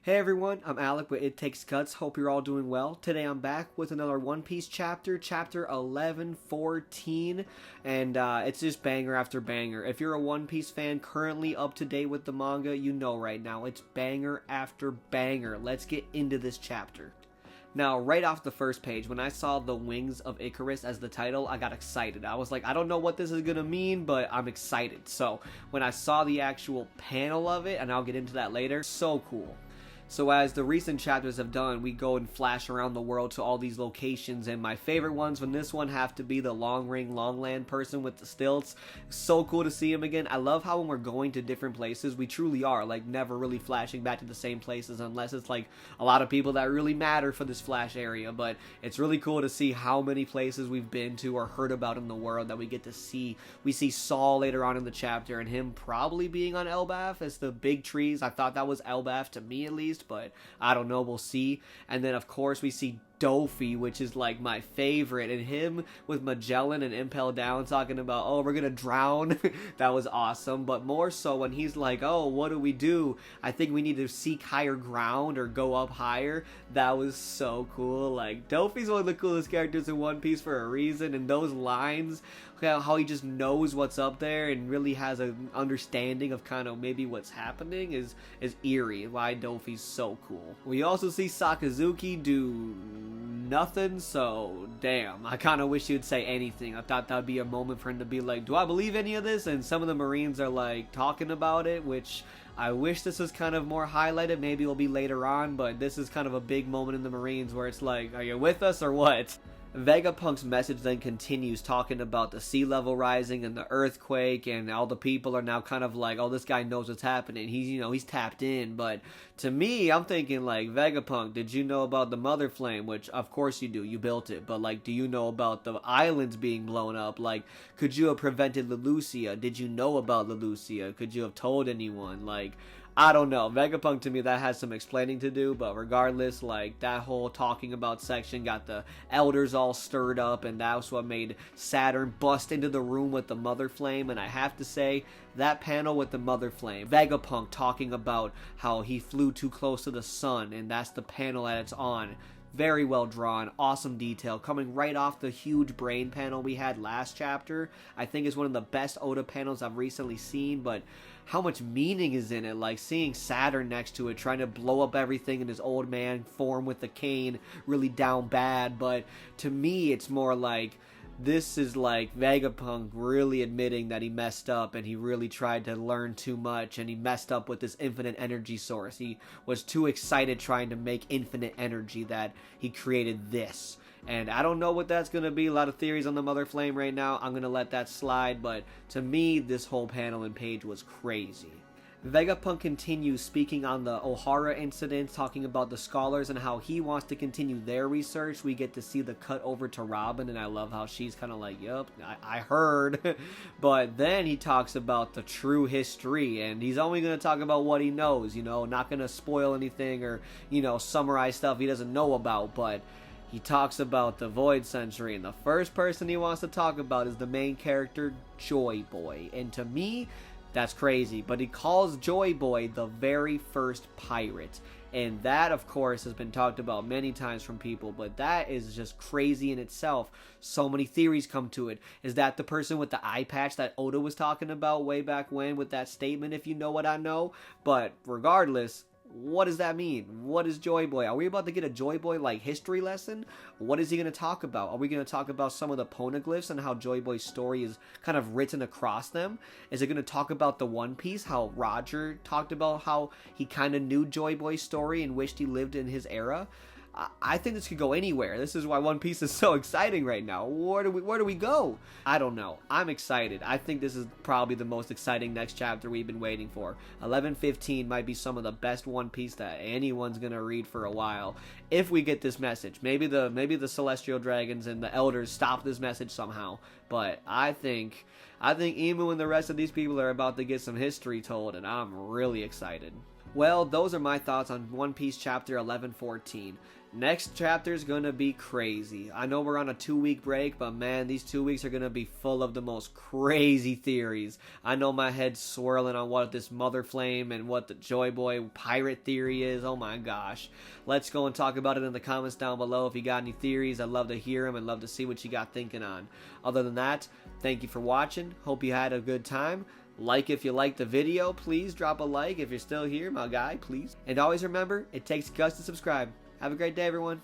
Hey everyone, I'm Alec with It Takes Guts. Hope you're all doing well. Today I'm back with another One Piece chapter, chapter 1114, and it's just banger after banger. If you're a One Piece fan currently up to date with the manga, you know right now it's banger after banger. Let's get into this chapter. Now, right off the first page, when I saw the Wings of Icarus as the title, I got excited. I was like, I don't know what this is going to mean, but I'm excited. So, when I saw the actual panel of it, and I'll get into that later, so cool. So as the recent chapters have done, we go and flash around the world to all these locations, and my favorite ones from this one have to be the Long Ring Longland person with the stilts. So cool to see him again. I love how when we're going to different places, we truly are, like, never really flashing back to the same places unless it's, like, a lot of people that really matter for this flash area, but it's really cool to see how many places we've been to or heard about in the world that we get to see. We see Saul later on in the chapter, and him probably being on Elbaf as the big trees. I thought that was Elbaf, to me at least, but I don't know, we'll see. And then of course we see Dofi, which is like my favorite, and him with Magellan and Impel Down talking about, oh, we're gonna drown. That was awesome. But more so when he's like, oh, what do we do? I think we need to seek higher ground or go up higher. That was so cool. Like, Dofi's one of the coolest characters in One Piece for a reason, and those lines, how he just knows what's up there and really has an understanding of kind of maybe what's happening is eerie. Why Dofi's so cool. We also see Sakazuki do nothing, so damn, I kind of wish he would say anything. I thought that would be a moment for him to be like, do I believe any of this? And some of the Marines are like talking about it, which I wish this was kind of more highlighted. Maybe it'll be later on, but this is kind of a big moment in the Marines where it's like, are you with us or what? Vega Punk's message then continues talking about the sea level rising and the earthquake, and all the people are now kind of like, oh, this guy knows what's happening. He's tapped in. But to me, I'm thinking like, Vegapunk, did you know about the Mother Flame? Which of course you do, you built it. But like, do you know about the islands being blown up? Like, could you have prevented Lelucia? Did you know about Lelucia? Could you have told anyone? Like, I don't know. Vegapunk, to me, that has some explaining to do, but regardless, like, that whole talking about section got the elders all stirred up, and that's what made Saturn bust into the room with the Mother Flame. And I have to say, that panel with the Mother Flame, Vegapunk talking about how he flew too close to the sun, and that's the panel that it's on. Very well drawn, awesome detail, coming right off the huge brain panel we had last chapter. I think it's one of the best Oda panels I've recently seen, but how much meaning is in it, like seeing Saturn next to it, trying to blow up everything in his old man form with the cane, really down bad. But to me, it's more like, this is like Vegapunk really admitting that he messed up and he really tried to learn too much, and he messed up with this infinite energy source. He was too excited trying to make infinite energy that he created this. And I don't know what that's going to be. A lot of theories on the Mother Flame right now. I'm going to let that slide. But to me, this whole panel and page was crazy. Vegapunk continues speaking on the O'Hara incident, talking about the scholars and how he wants to continue their research. We get to see the cut over to Robin, and I love how she's kind of like, yep, I heard. But then he talks about the true history, and he's only going to talk about what he knows, not going to spoil anything or, summarize stuff he doesn't know about. But he talks about the Void Century, and the first person he wants to talk about is the main character, Joy Boy. And to me, that's crazy, but he calls Joy Boy the very first pirate. And that, of course, has been talked about many times from people, but that is just crazy in itself. So many theories come to it. Is that the person with the eye patch that Oda was talking about way back when with that statement, if you know what I know? But regardless, what does that mean? What is Joy Boy? Are we about to get a Joy Boy like history lesson? What is he going to talk about? Are we going to talk about some of the poneglyphs and how Joy Boy's story is kind of written across them? Is it going to talk about the One Piece, how Roger talked about how he kind of knew Joy Boy's story and wished he lived in his era? I think this could go anywhere. This is why One Piece is so exciting right now. Where do we go? I don't know. I'm excited. I think this is probably the most exciting next chapter we've been waiting for. 11:15 might be some of the best One Piece that anyone's gonna read for a while. If we get this message, maybe the Celestial Dragons and the Elders stop this message somehow. But I think Emu and the rest of these people are about to get some history told, and I'm really excited. Well, those are my thoughts on One Piece chapter 11-14. Next chapter is going to be crazy. I know we're on a 2-week break, but man, these 2 weeks are going to be full of the most crazy theories. I know my head's swirling on what this Mother Flame and what the Joy Boy pirate theory is. Oh my gosh. Let's go and talk about it in the comments down below. If you got any theories, I'd love to hear them and love to see what you got thinking on. Other than that, thank you for watching. Hope you had a good time. Like if you liked the video. Please drop a like if you're still here, my guy, please. And always remember, it takes guts to subscribe. Have a great day, everyone.